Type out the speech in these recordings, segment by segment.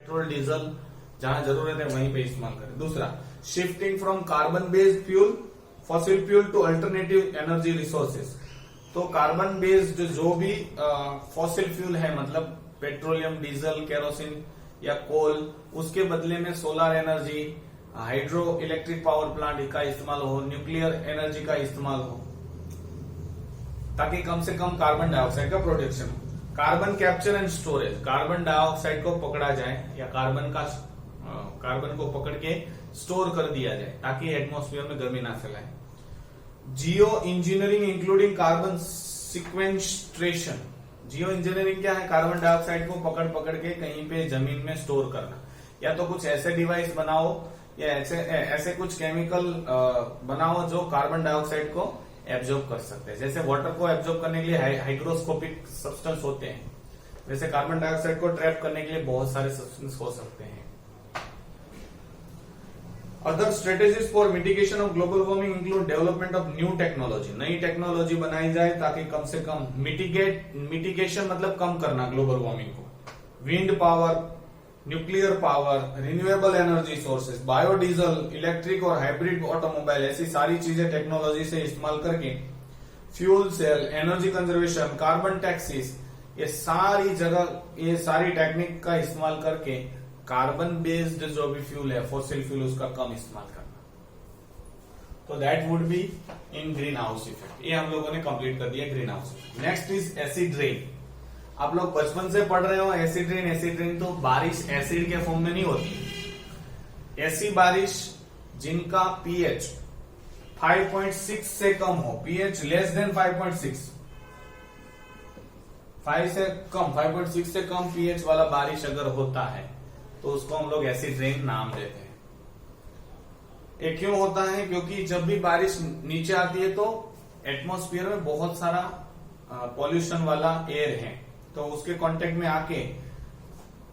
Petrol diesel जहां जरूरत है वहीं पे इस्तेमाल करें। दूसरा, shifting from carbon based fuel fossil fuel to alternative energy resources. तो कार्बन बेस्ड जो भी फॉसिल फ्यूल है, मतलब पेट्रोलियम, डीजल, केरोसिन या कोल, उसके बदले में solar energy, hydro electric power plant का इस्तेमाल हो, न्यूक्लियर एनर्जी का इस्तेमाल हो, ताकि कम से कम कार्बन डाइऑक्साइड का प्रोडक्शन हो। Carbon capture and storage, carbon dioxide को पकड़ा जाए या कार्बन को पकड़ के स्टोर कर दिया जाए ताकि एटमॉस्फेयर में गर्मी ना फैलाए। जियो इंजीनियरिंग इंक्लूडिंग कार्बन सिक्वेस्ट्रेशन। जियो इंजीनियरिंग क्या है? कार्बन डाइऑक्साइड को पकड़ के कहीं पे जमीन में स्टोर करना। या तो कुछ ऐसे डिवाइस बनाओ या ऐसे कुछ केमिकल बनाओ जो कार्बन डाइऑक्साइड को एब्जॉर्ब कर सकते हैं। जैसे वाटर को एब्जॉर्ब करने के लिए हाइग्रोस्कोपिक सब्सटेंस होते हैं, वैसे कार्बन डाइऑक्साइड को ट्रैप करने के लिए बहुत सारे सब्सटेंस हो सकते हैं। Other strategies for mitigation of global warming include development of new technology. नई टेक्नोलॉजी बनाई जाए ताकि कम से कम मिटिगेशन मतलब कम करना ग्लोबल वार्मिंग को। Wind power, nuclear power, renewable energy sources, biodiesel, electric और हाइब्रिड ऑटोमोबाइल, ऐसी सारी चीजें टेक्नोलॉजी से इस्तेमाल करके fuel cell, energy conservation, carbon taxes, ये सारी टेक्निक का इस्तेमाल करके कार्बन बेस्ड जो भी फ्यूल है, फॉसिल फ्यूल, उसका कम इस्तेमाल करना। तो that would be in green house effect. ये हम लोगों ने कंप्लीट कर दिया green house effect. Next is acid rain. आप लोग बचपन से पढ़ रहे हो एसिड रेन। एसिड रेन तो बारिश एसिड के फॉर्म में नहीं होती। ऐसी बारिश जिनका पीएच 5.6 से कम हो, पीएच लेस देन 5.6, 5.6 से कम पीएच वाला बारिश अगर होता है तो उसको हम लोग एसिड रेन नाम देते हैं। ये क्यों होता है? क्योंकि जब भी बारिश नीचे आती है तो एटमॉस्फेयर में बहुत सारा पॉल्यूशन वाला एयर है, तो उसके कांटेक्ट में आके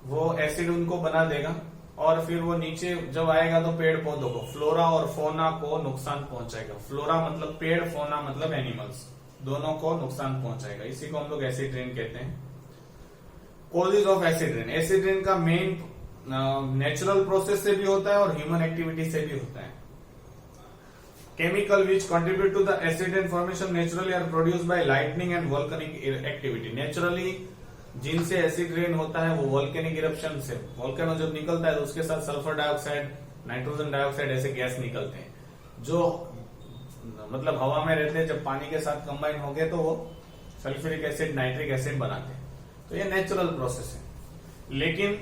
वो एसिड उनको बना देगा और फिर वो नीचे जब आएगा तो पेड़ पौधों को, फ्लोरा और फोना को नुकसान पहुंचाएगा। फ्लोरा मतलब पेड़, फोना मतलब एनिमल्स, दोनों को नुकसान पहुंचाएगा। इसी को हम लोग एसिड रेन कहते हैं। Causes of acid rain. Acid rain का मेन नेचुरल प्रोसेस से भी होता है और ह्यूमन एक्टिविटी से भी होता है। Chemical which contribute to the acid rain formation naturally are produced by lightning and volcanic activity. Naturally जिनसे एसिड रेन होता है वो वोल्केनिक इरप्शन से, वोल्केनो जब निकलता है तो उसके साथ सल्फर डाइऑक्साइड, नाइट्रोजन डाइऑक्साइड ऐसे गैस निकलते हैं जो मतलब हवा में रहते हैं। जब पानी के साथ कंबाइन हो गए तो वो सल्फ्यूरिक एसिड, नाइट्रिक एसिड बनाते हैं। तो ये नेचुरल प्रोसेस है। लेकिन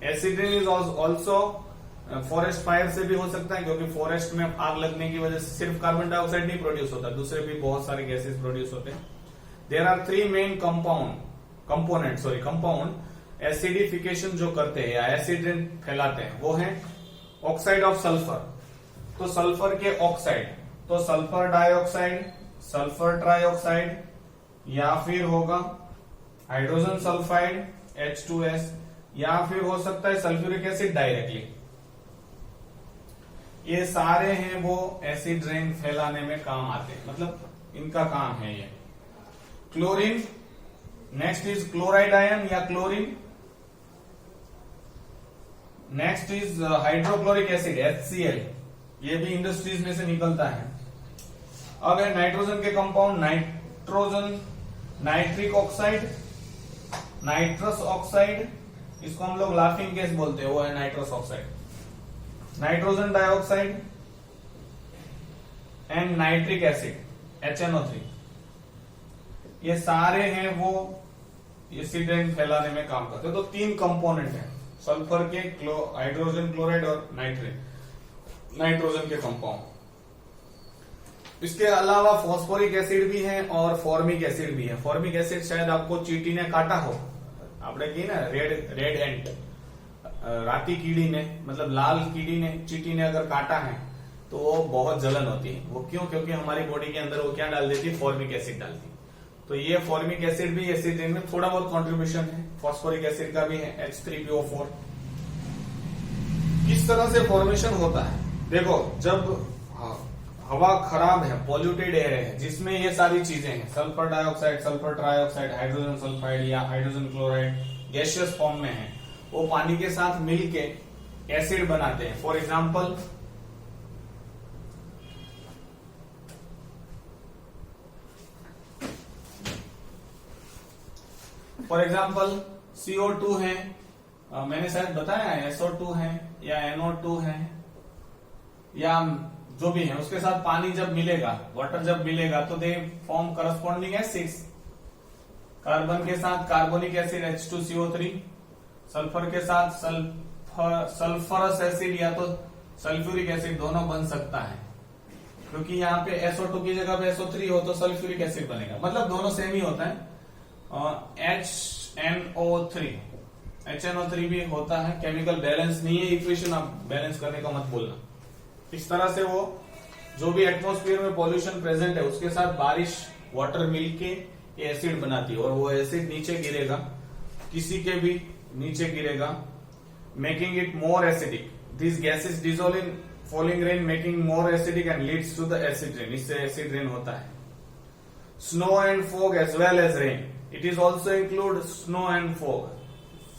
acid rain is also forest fire से भी हो सकता है, क्योंकि फॉरेस्ट में आग लगने की वजह से सिर्फ कार्बन डाइऑक्साइड नहीं प्रोड्यूस होता, दूसरे भी बहुत सारे गैसेस प्रोड्यूस होते हैं। There are 3 main compound acidification जो करते हैं या एसिड रेन फैलाते हैं, वो है ऑक्साइड ऑफ सल्फर। तो सल्फर के ऑक्साइड, तो सल्फर डाइऑक्साइड, सल्फर ट्राइऑक्साइड, या फिर होगा हाइड्रोजन सल्फाइड H2S, या फिर हो सकता है सल्फ्यूरिक एसिड डायरेक्टली। ये सारे हैं वो एसिड रेन फैलाने में काम आते हैं, मतलब इनका काम है ये। Chlorine, next is chloride ion या chlorine, next is hydrochloric acid HCl, ये भी इंडस्ट्रीज में से निकलता है। अब है नाइट्रोजन के compound, nitrogen, nitric oxide, nitrous oxide, इसको हम लोग लाफिंग गैस बोलते हैं, वो है nitrous oxide, nitrogen dioxide and nitric acid HNO3। ये सारे हैं वो एसिड रेन फैलाने में काम करते हैं। तो 3 कंपोनेंट हैं, सल्फर के, हाइड्रोजन क्लोराइड और नाइट्रोजन के कंपाउंड। इसके अलावा फॉस्फोरिक एसिड भी है और फॉर्मिक एसिड भी है। फॉर्मिक एसिड शायद आपको चींटी ने काटा हो, आपने की ना रेड एंट, राती कीड़ी ने, मतलब लाल कीड़ी ने, चींटी ने अगर काटा है तो वो बहुत जलन होती है। वो क्यों? क्योंकि हमारी बॉडी के अंदर वो क्या डाल देती है? फॉर्मिक एसिड डालती है। तो ये फॉर्मिक एसिड भी एसिड रेन में थोड़ा बहुत कंट्रीब्यूशन है। फॉस्फोरिक एसिड का भी है H3PO4। किस तरह से फॉर्मेशन होता है? देखो, जब हवा खराब है, पॉल्यूटेड एयर है, जिसमें ये सारी चीजें हैं, sulphur dioxide, sulphur trioxide, hydrogen sulphide या हाइड्रोजन क्लोराइड गैसियस फॉर्म में है, वो पानी के साथ मिलके एसिड बनाते हैं। फॉर एग्जाम्पल CO2 है, मैंने शायद बताया है, SO2 है या NO2 है या जो भी है, उसके साथ पानी जब मिलेगा, वाटर जब मिलेगा तो they form corresponding acids. Carbon के साथ कार्बोनिक एसिड H2CO3, सल्फर के साथ सल्फरस एसिड या तो सल्फ्यूरिक एसिड, दोनों बन सकता है, क्योंकि यहाँ पे SO2 की जगह पे SO3 हो तो सल्फ्यूरिक एसिड बनेगा, मतलब दोनों सेम ही होता है। HNO3 भी होता है, केमिकल बैलेंस नहीं है, इक्वेशन आप बैलेंस करने का मत बोलना। इस तरह से वो जो भी एटमॉस्फेयर में पॉल्यूशन प्रेजेंट है उसके साथ बारिश, वाटर मिलके ये एसिड बनाती है और वो एसिड नीचे गिरेगा, किसी के भी नीचे गिरेगा, making it more acidic. This gases dissolve in falling rain making more acidic and leads to the acid rain. इससे एसिड रेन होता है। Snow and fog as well as rain, it is also include snow and fog.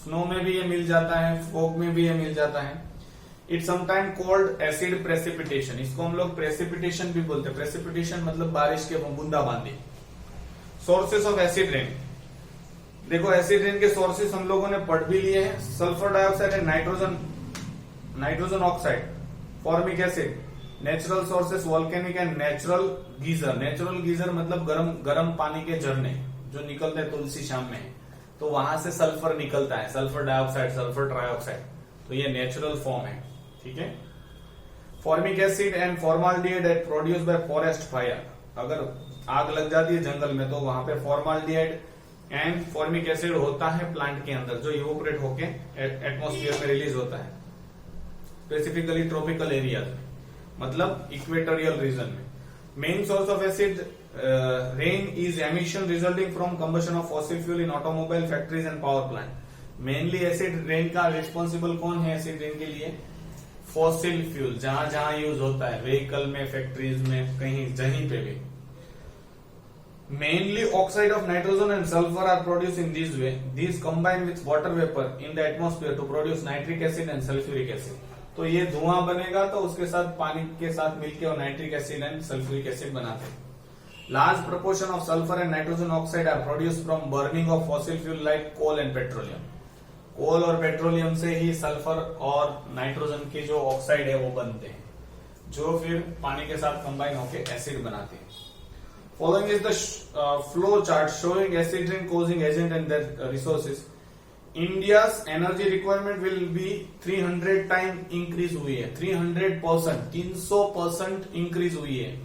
Snow में भी ये मिल जाता है, fog में भी ये मिल जाता है। It's sometime called acid precipitation, इसको हम लोग प्रेसिपिटेशन भी बोलते हैं। प्रेसिपिटेशन मतलब बारिश के बूंदाबांदी। सोर्सेस ऑफ एसिड रेन, देखो एसिड रेन के सोर्सेस हम लोगों ने पढ़ भी लिए हैं। Sulphur dioxide and nitrogen oxide, formic acid. Natural sources volcanic and natural geyser. Natural geyser मतलब गरम पानी के झरने जो निकलते हैं तुलसी श्याम में, तो वहां से सल्फर निकलता है, सल्फर डाइऑक्साइड, सल्फर ट्राइऑक्साइड, तो ये नेचुरल फॉर्म है, ठीक है। Formic acid and formaldehyde at produce by forest fire, अगर आग लग जाती है जंगल में तो वहां पे फॉर्माल्डिहाइड एंड फॉर्मिक एसिड होता है प्लांट के अंदर, जो इवोपरेट होके एटमॉस्फेयर में रिलीज होता है, स्पेसिफिकली ट्रॉपिकल एरियाज में, मतलब इक्वेटोरियल रीजन में। Main source of acid rain is emission resulting from combustion of fossil fuel in automobile, factories and power plant. Mainly acid rain का रिस्पॉन्सिबल कौन है एसिड रेन के लिए? फॉसिल फ्यूल, जहां जहां यूज होता है, व्हीकल में, फैक्ट्रीज में, कहीं पे भी। Mainly oxide of nitrogen and sulfur are produced in this way. These combine with water vapor in the atmosphere to produce nitric acid and sulfuric acid. तो ये धुआं बनेगा तो उसके साथ पानी के साथ मिलकर और nitric acid and sulphuric acid बनाते हैं। Large proportion of sulfur and nitrogen oxide are produced from burning of fossil fuel like coal and petroleum. कोल और पेट्रोलियम से ही सल्फर और नाइट्रोजन के जो ऑक्साइड है वो बनते हैं, जो फिर पानी के साथ कंबाइन होकर एसिड बनाते हैं। Following is the flow chart showing acid rain causing agent and their resources. India's energy requirement will be 300 time increase हुई है, 300%, 300% इंक्रीज हुई है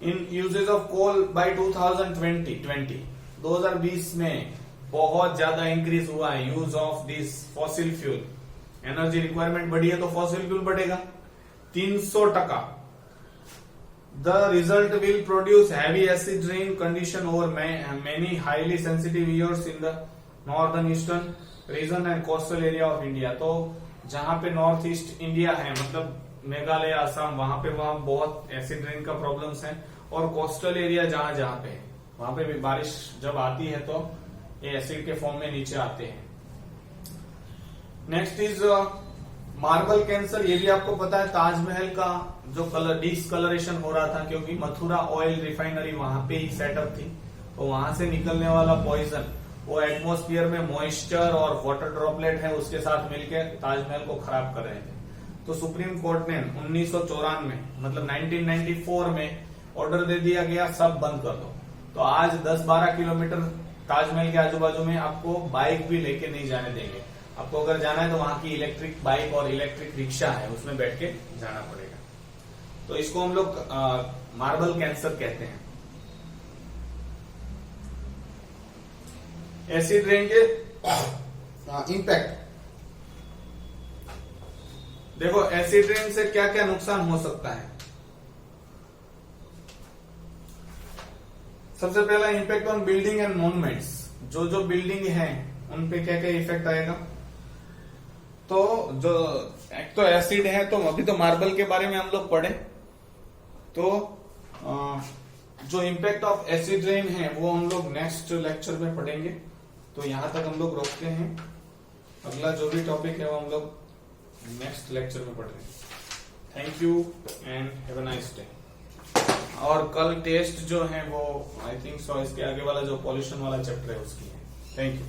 इन यूजेज ऑफ कोल बाय 2020 में बहुत ज्यादा इंक्रीज हुआ है use of this fossil fuel. Energy requirement बढ़ी है तो फॉसिल फ्यूल बढ़ेगा 300%। The result will produce heavy acid rain condition over many highly sensitive years in the northern eastern region and coastal area of India. तो जहां पे north east India है, मतलब मेघालय, असम, वहां पे बहुत एसिड रेन का प्रॉब्लम्स है, और कोस्टल एरिया जहां जहां पे है वहां पे भी बारिश जब आती है तो ये एसिड के फॉर्म में नीचे आते हैं। Next is marble cancer. ये भी आपको पता है, ताजमहल का जो कलर डिसकलरेशन हो रहा था क्योंकि मथुरा ऑयल रिफाइनरी वहां पे ही सेटअप थी, तो वहां से निकलने वाला पॉइजन वो एटमॉस्फेयर में मॉइस्चर और वाटर ड्रॉपलेट है उसके साथ मिलकर ताजमहल को खराब कर रहे थे। तो सुप्रीम कोर्ट ने 1994 मतलब 1994 में ऑर्डर दे दिया गया सब बंद कर दो। तो आज 10-12 किलोमीटर ताजमहल के आजू बाजू में आपको बाइक भी लेके नहीं जाने देंगे। आपको अगर जाना है तो वहां की इलेक्ट्रिक बाइक और इलेक्ट्रिक रिक्शा है उसमें बैठ के जाना पड़ेगा। तो इसको हम लोग मार्बल कैंसर कहते हैं। एसिड रेन के इम्पैक्ट देखो, एसिड रेन से क्या क्या नुकसान हो सकता है। सबसे पहला impact on building and monuments. जो बिल्डिंग है उन पे क्या क्या इफेक्ट आएगा। तो जो एक तो एसिड है, तो अभी तो मार्बल के बारे में हम लोग पढ़े, तो जो इम्पैक्ट ऑफ एसिड रेन है वो हम लोग नेक्स्ट लेक्चर में पढ़ेंगे। तो यहां तक हम लोग रोकते हैं। अगला जो भी टॉपिक है वो हम लोग नेक्स्ट लेक्चर में पढ़ रहे हैं। Thank you and have a nice day. और कल टेस्ट जो है वो आई थिंक सो इसके आगे वाला जो पॉल्यूशन वाला चैप्टर है उसकी है। Thank you.